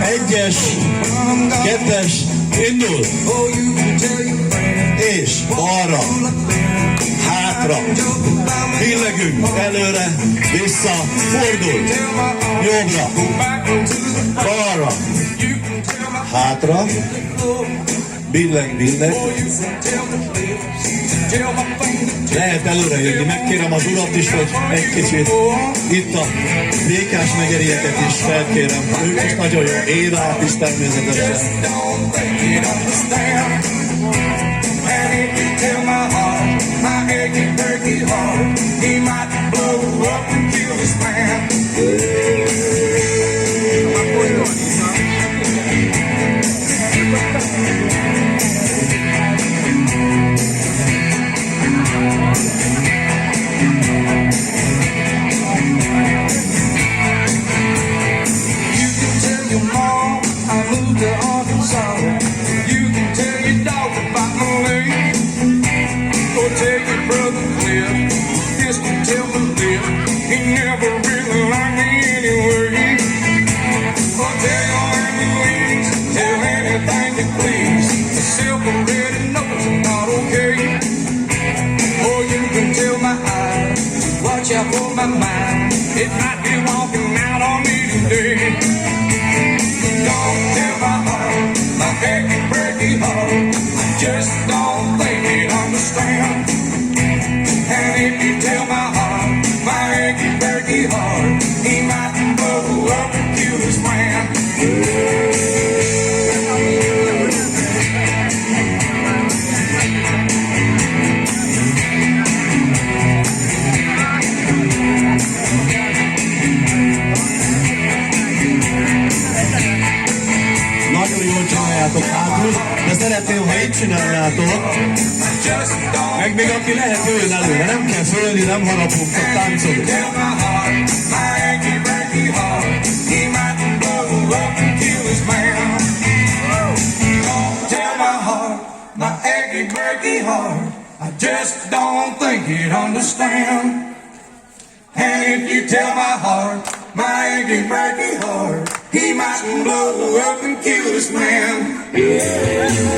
Egyes, kettes, indul. És balra, hátra, billegünk, előre, vissza, fordul, jobbra, balra, hátra, billeg, billeg. Lehet előre jönni, megkérem az urat is, hogy egy kicsit itt a békás megerieket is felkérem. Ők is nagyon jó, Évát is természetesen. For my mind, it might be walking out on me today. Don't tell my heart, my achy, breaky heart, I just don't think it understand. And if you tell my heart, my achy, breaky heart, he might blow up and kill this man. Hátul, de szeretném, ha így csinálnátok, meg még aki lehet ülni előre, nem kell fölni, nem harapunk, csak táncolunk. I just don't think it understand. And if you tell my heart, my achy, breaky heart, he might blow up and kill this man. Yeah.